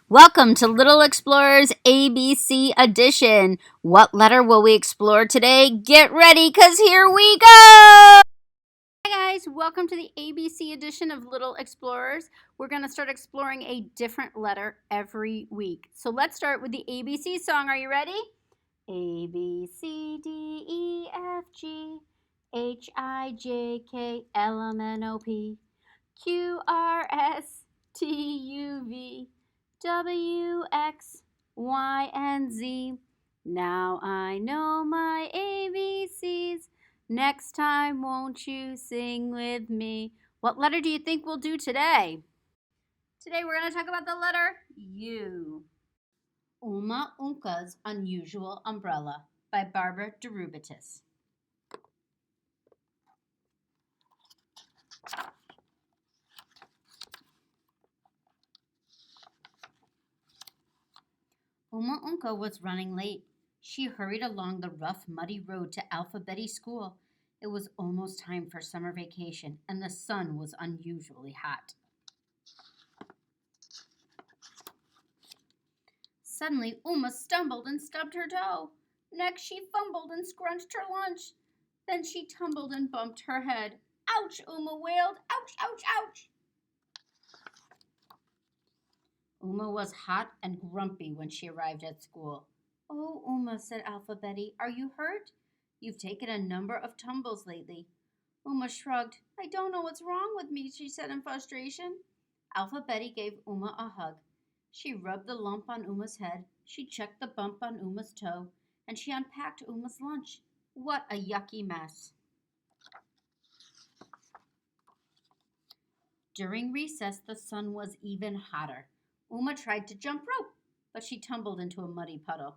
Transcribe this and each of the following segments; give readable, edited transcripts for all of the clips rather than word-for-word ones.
Welcome to Little Explorers ABC Edition. What letter will we explore today? Get ready, because here we go! Hi guys, welcome to the ABC edition of Little Explorers. We're going to start exploring a different letter every week. So let's start with the ABC song. Are you ready? A, B, C, D, E, F, G, H, I, J, K, L, M, N, O, P, Q, R, S, T, U, V, W, X, Y, and Z. Now I know my ABCs. Next time, won't you sing with me? What letter do you think we'll do today? Today we're going to talk about the letter U. Umma Ungka's Unusual Umbrella by Barbara deRubertis. Umma Ungka was running late. She hurried along the rough, muddy road to Alphabet school. It was almost time for summer vacation, and the sun was unusually hot. Suddenly, Umma stumbled and stubbed her toe. Next, she fumbled and scrunched her lunch. Then she tumbled and bumped her head. Ouch, Umma wailed. Ouch, ouch, ouch. Umma was hot and grumpy when she arrived at school. Oh, Umma, said Alphabet, are you hurt? You've taken a number of tumbles lately. Umma shrugged. I don't know what's wrong with me, she said in frustration. Alphabet gave Umma a hug. She rubbed the lump on Umma's head, she checked the bump on Umma's toe, and she unpacked Umma's lunch. What a yucky mess. During recess, the sun was even hotter. Umma tried to jump rope, but she tumbled into a muddy puddle.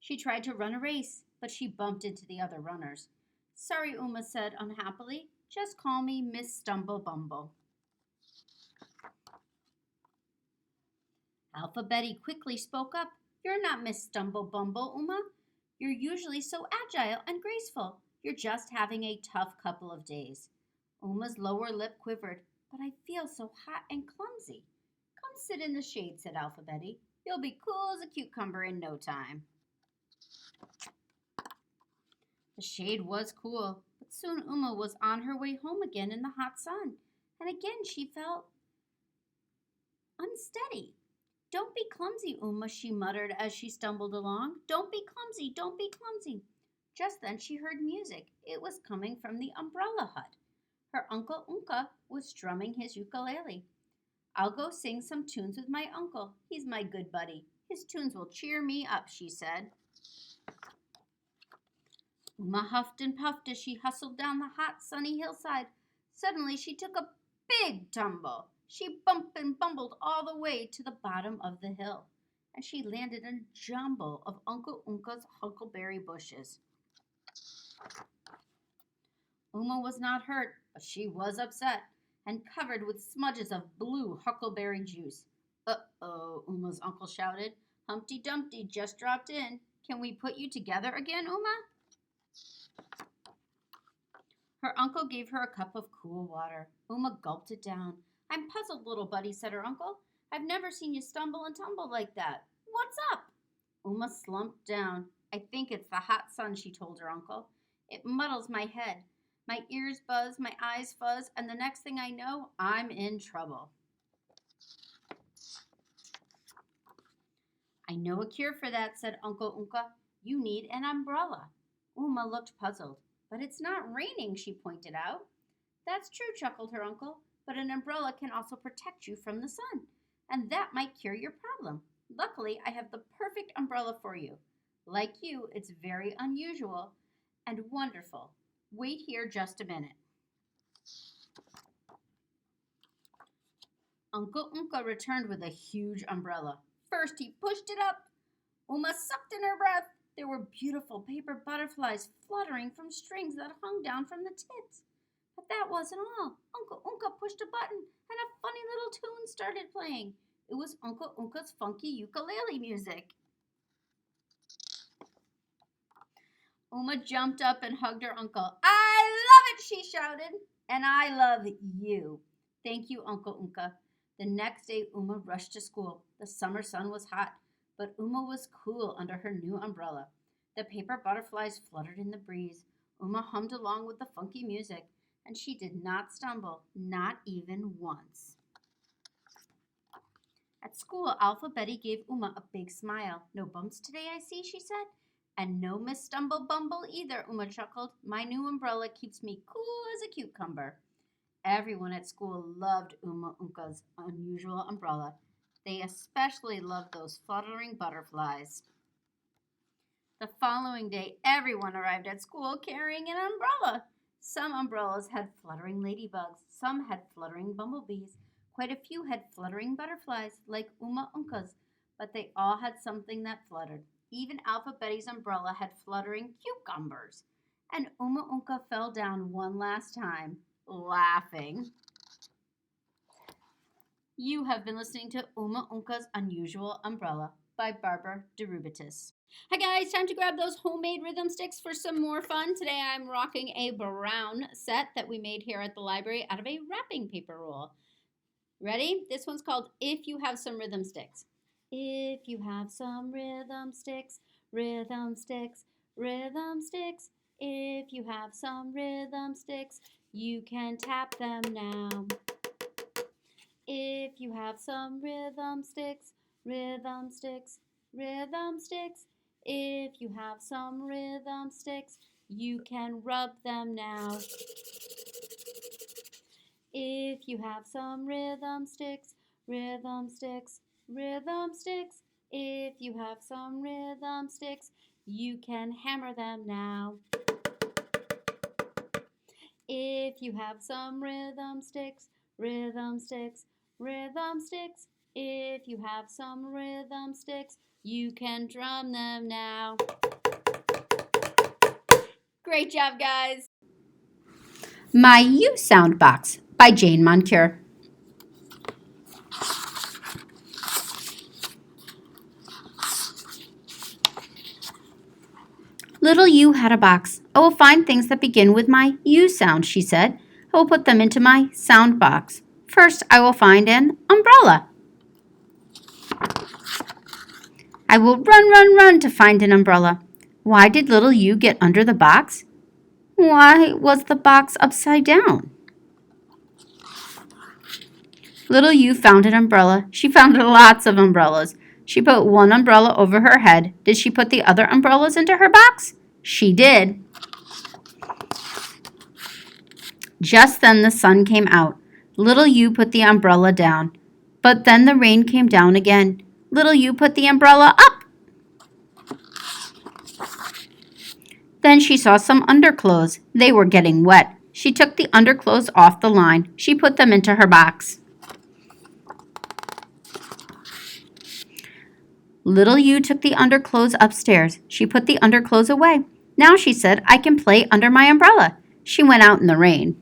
She tried to run a race, but she bumped into the other runners. Sorry, Umma said unhappily. Just call me Miss Stumble Bumble. Alphabet quickly spoke up. You're not Miss Stumble Bumble, Umma. You're usually so agile and graceful. You're just having a tough couple of days. Umma's lower lip quivered. But I feel so hot and clumsy. Come sit in the shade, said Alphabet. You'll be cool as a cucumber in no time. The shade was cool, but soon Umma was on her way home again in the hot sun, and again she felt unsteady. Don't be clumsy, Umma, she muttered as she stumbled along. Don't be clumsy, don't be clumsy. Just then she heard music. It was coming from the umbrella hut. Her uncle Ungka was strumming his ukulele. I'll go sing some tunes with my uncle. He's my good buddy. His tunes will cheer me up, she said. Umma huffed and puffed as she hustled down the hot, sunny hillside. Suddenly she took a big tumble. She bumped and bumbled all the way to the bottom of the hill, and she landed in a jumble of Uncle Ungka's huckleberry bushes. Umma was not hurt, but she was upset and covered with smudges of blue huckleberry juice. Uh-oh, Umma's uncle shouted. Humpty Dumpty just dropped in. Can we put you together again, Umma? Her uncle gave her a cup of cool water. Umma gulped it down. I'm puzzled, little buddy, said her uncle. I've never seen you stumble and tumble like that. What's up? Umma slumped down. I think it's the hot sun, she told her uncle. It muddles my head. My ears buzz, my eyes fuzz, and the next thing I know, I'm in trouble. I know a cure for that, said Uncle Ungka. You need an umbrella. Umma looked puzzled. But it's not raining, she pointed out. That's true, chuckled her uncle, but an umbrella can also protect you from the sun, and that might cure your problem. Luckily, I have the perfect umbrella for you. Like you, it's very unusual and wonderful. Wait here just a minute. Uncle Ungka returned with a huge umbrella. First, he pushed it up. Umma sucked in her breath. There were beautiful paper butterflies fluttering from strings that hung down from the tips. But that wasn't all. Uncle Ungka pushed a button, and a funny little tune started playing. It was Uncle Unka's funky ukulele music. Umma jumped up and hugged her uncle. I love it, she shouted. And I love you. Thank you, Uncle Ungka. The next day, Umma rushed to school. The summer sun was hot, but Umma was cool under her new umbrella. The paper butterflies fluttered in the breeze. Umma hummed along with the funky music, and she did not stumble, not even once. At school, Alphabet gave Umma a big smile. "No bumps today, I see," she said. "And no Miss Stumble Bumble either," Umma chuckled. "My new umbrella keeps me cool as a cucumber." Everyone at school loved Ungka's unusual umbrella. They especially loved those fluttering butterflies. The following day, everyone arrived at school carrying an umbrella. Some umbrellas had fluttering ladybugs, some had fluttering bumblebees, quite a few had fluttering butterflies, like Ungka's, but they all had something that fluttered. Even Alphabet's umbrella had fluttering cucumbers. And Ungka fell down one last time, laughing. You have been listening to Ungka's Unusual Umbrella by Barbara deRubertis. Hi guys, time to grab those homemade rhythm sticks for some more fun. Today I'm rocking a brown set that we made here at the library out of a wrapping paper roll. Ready? This one's called If You Have Some Rhythm Sticks. If you have some rhythm sticks, rhythm sticks, rhythm sticks. If you have some rhythm sticks, you can tap them now. If you have some rhythm sticks, rhythm sticks, rhythm sticks. If you have some rhythm sticks, you can rub them now. If you have some rhythm sticks, rhythm sticks, rhythm sticks. If you have some rhythm sticks, you can hammer them now. If you have some rhythm sticks, rhythm sticks, rhythm sticks. If you have some rhythm sticks, you can drum them now. Great job, guys. My You Sound Box by Jane Moncure. Little You had a box. "I will find things that begin with my U sound," she said. "I will put them into my sound box. First, I will find an umbrella. I will run, run, run to find an umbrella." Why did little You get under the box? Why was the box upside down? Little You found an umbrella. She found lots of umbrellas. She put one umbrella over her head. Did she put the other umbrellas into her box? She did. Just then the sun came out. Little You put the umbrella down. But then the rain came down again. Little You put the umbrella up. Then she saw some underclothes. They were getting wet. She took the underclothes off the line. She put them into her box. Little You took the underclothes upstairs. She put the underclothes away. Now, she said, "I can play under my umbrella." She went out in the rain.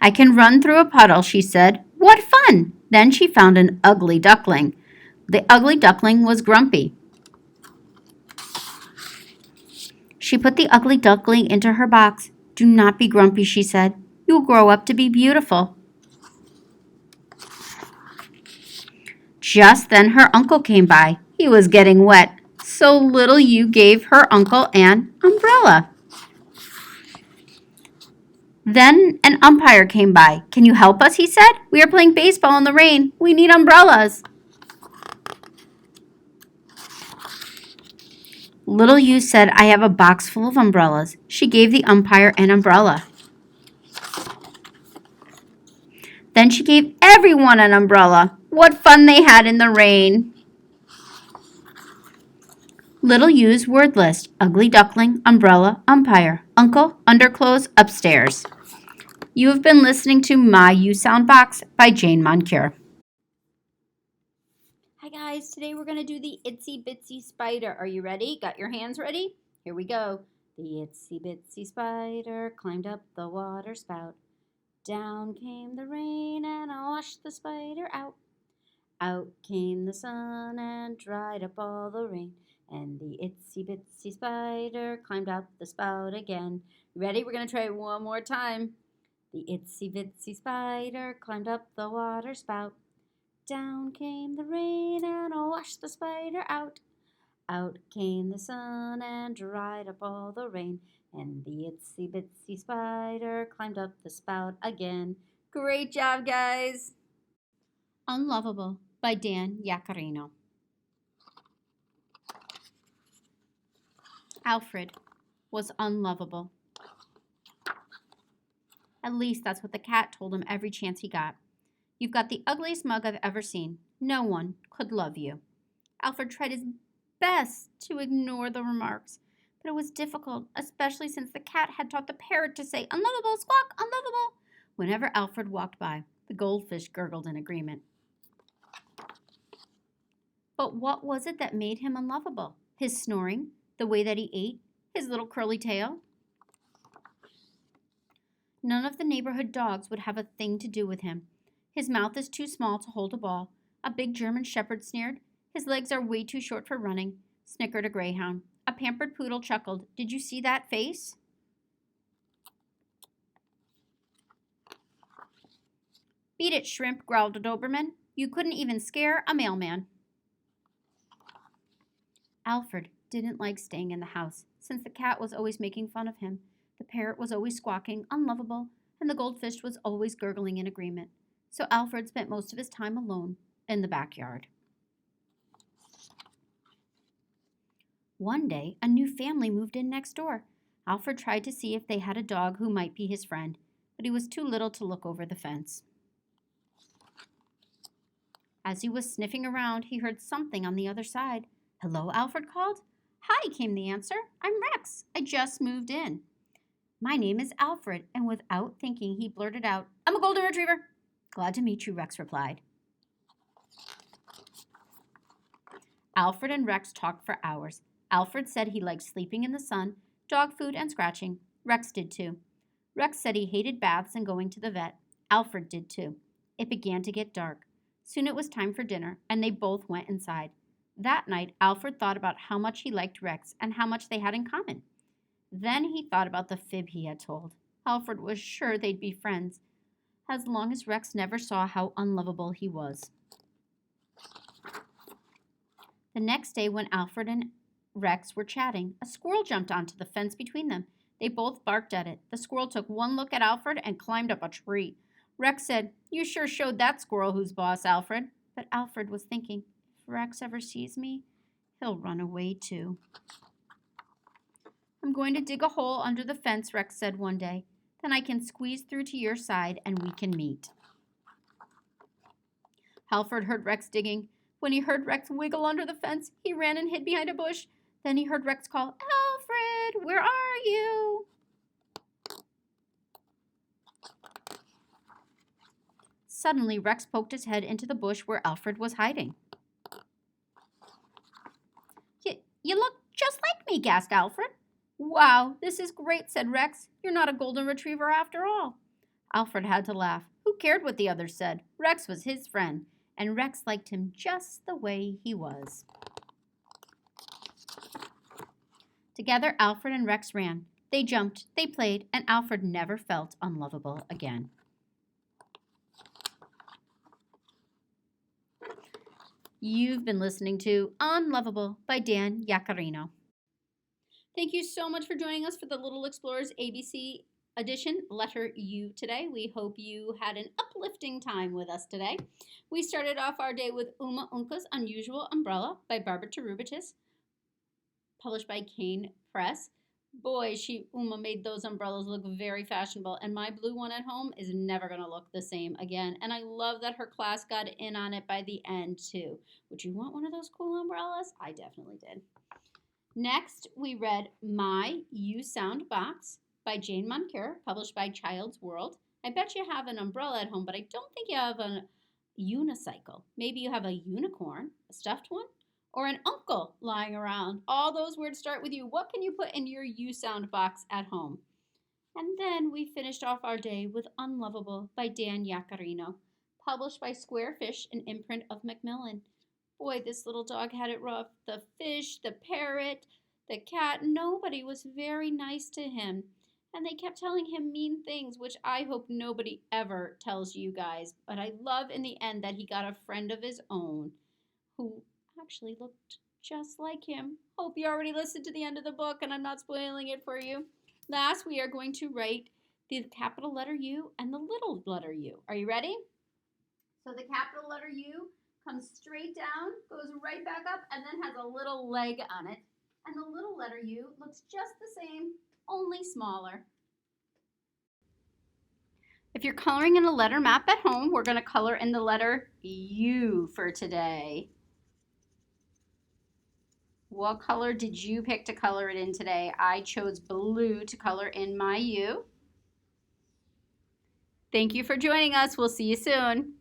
"I can run through a puddle," she said. "What fun!" Then she found an ugly duckling. The ugly duckling was grumpy. She put the ugly duckling into her box. "Do not be grumpy," she said. "You will grow up to be beautiful." Just then her uncle came by. He was getting wet, so little You gave her uncle an umbrella. Then an umpire came by. "Can you help us?" he said. "We are playing baseball in the rain. We need umbrellas." Little You said, "I have a box full of umbrellas." She gave the umpire an umbrella. Then she gave everyone an umbrella. What fun they had in the rain. Little You's word list: ugly duckling, umbrella, umpire, uncle, underclothes, upstairs. You have been listening to My You Sound Box by Jane Moncure. Hi guys, today we're going to do the Itsy Bitsy Spider. Are you ready? Got your hands ready? Here we go. The Itsy Bitsy Spider climbed up the water spout. Down came the rain and washed the spider out. Out came the sun and dried up all the rain. And the Itsy Bitsy Spider climbed up the spout again. Ready? We're going to try it one more time. The itsy bitsy spider climbed up the water spout. Down came the rain and washed the spider out. Out came the sun and dried up all the rain. And the itsy bitsy spider climbed up the spout again. Great job, guys! Unlovable by Dan Yacarrino. Alfred was unlovable. At least that's what the cat told him every chance he got. You've got the ugliest mug I've ever seen. No one could love you. Alfred tried his best to ignore the remarks, but it was difficult, especially since the cat had taught the parrot to say, "Unlovable, squawk, unlovable." Whenever Alfred walked by, the goldfish gurgled in agreement. But what was it that made him unlovable? His snoring, the way that he ate, his little curly tail? None of the neighborhood dogs would have a thing to do with him. His mouth is too small to hold a ball. A big German shepherd sneered. His legs are way too short for running, snickered a greyhound. A pampered poodle chuckled. Did you see that face? Beat it, shrimp, growled a Doberman. You couldn't even scare a mailman. Alfred didn't like staying in the house, since the cat was always making fun of him, the parrot was always squawking, unlovable, and the goldfish was always gurgling in agreement. So Alfred spent most of his time alone in the backyard. One day, a new family moved in next door. Alfred tried to see if they had a dog who might be his friend, but he was too little to look over the fence. As he was sniffing around, he heard something on the other side. "Hello," Alfred called. "Hi," came the answer. "I'm Rex. I just moved in." "My name is Alfred," and without thinking, he blurted out, "I'm a golden retriever." "Glad to meet you," Rex replied. Alfred and Rex talked for hours. Alfred said he liked sleeping in the sun, dog food, and scratching. Rex did too. Rex said he hated baths and going to the vet. Alfred did too. It began to get dark. Soon it was time for dinner, and they both went inside. That night, Alfred thought about how much he liked Rex and how much they had in common. Then he thought about the fib he had told. Alfred was sure they'd be friends, as long as Rex never saw how unlovable he was. The next day, when Alfred and Rex were chatting, a squirrel jumped onto the fence between them. They both barked at it. The squirrel took one look at Alfred and climbed up a tree. Rex said, "You sure showed that squirrel who's boss, Alfred." But Alfred was thinking, if Rex ever sees me, he'll run away too. "I'm going to dig a hole under the fence," Rex said one day. "Then I can squeeze through to your side and we can meet." Alfred heard Rex digging. When he heard Rex wiggle under the fence, he ran and hid behind a bush. Then he heard Rex call, "Alfred, where are you?" Suddenly, Rex poked his head into the bush where Alfred was hiding. You look just like me," gasped Alfred. "Wow, this is great," said Rex. "You're not a golden retriever after all." Alfred had to laugh. Who cared what the others said? Rex was his friend, and Rex liked him just the way he was. Together, Alfred and Rex ran. They jumped, they played, and Alfred never felt unlovable again. You've been listening to Unlovable by Dan Yacarrino. Thank you so much for joining us for the Little Explorers ABC edition, Letter U, today. We hope you had an uplifting time with us today. We started off our day with Ungka's Unusual Umbrella by deRubertis, published by Kane Press. Boy, Umma made those umbrellas look very fashionable, and my blue one at home is never going to look the same again. And I love that her class got in on it by the end, too. Would you want one of those cool umbrellas? I definitely did. Next, we read My You Sound Box by Jane Moncure, published by Child's World. I bet you have an umbrella at home, but I don't think you have a unicycle. Maybe you have a unicorn, a stuffed one, or an uncle lying around. All those words start with U. What can you put in your You Sound box at home? And then we finished off our day with Unlovable by Dan Yacarrino, published by Squarefish, an imprint of Macmillan. Boy, this little dog had it rough. The fish, the parrot, the cat, nobody was very nice to him. and they kept telling him mean things, which I hope nobody ever tells you guys. But I love in the end that he got a friend of his own who actually looked just like him. Hope you already listened to the end of the book and I'm not spoiling it for you. Last, we are going to write the capital letter U and the little letter U. Are you ready? So the capital letter U comes straight down, goes right back up, and then has a little leg on it. And the little letter U looks just the same, only smaller. If you're coloring in a letter map at home, we're going to color in the letter U for today. What color did you pick to color it in today? I chose blue to color in my U. Thank you for joining us. We'll see you soon.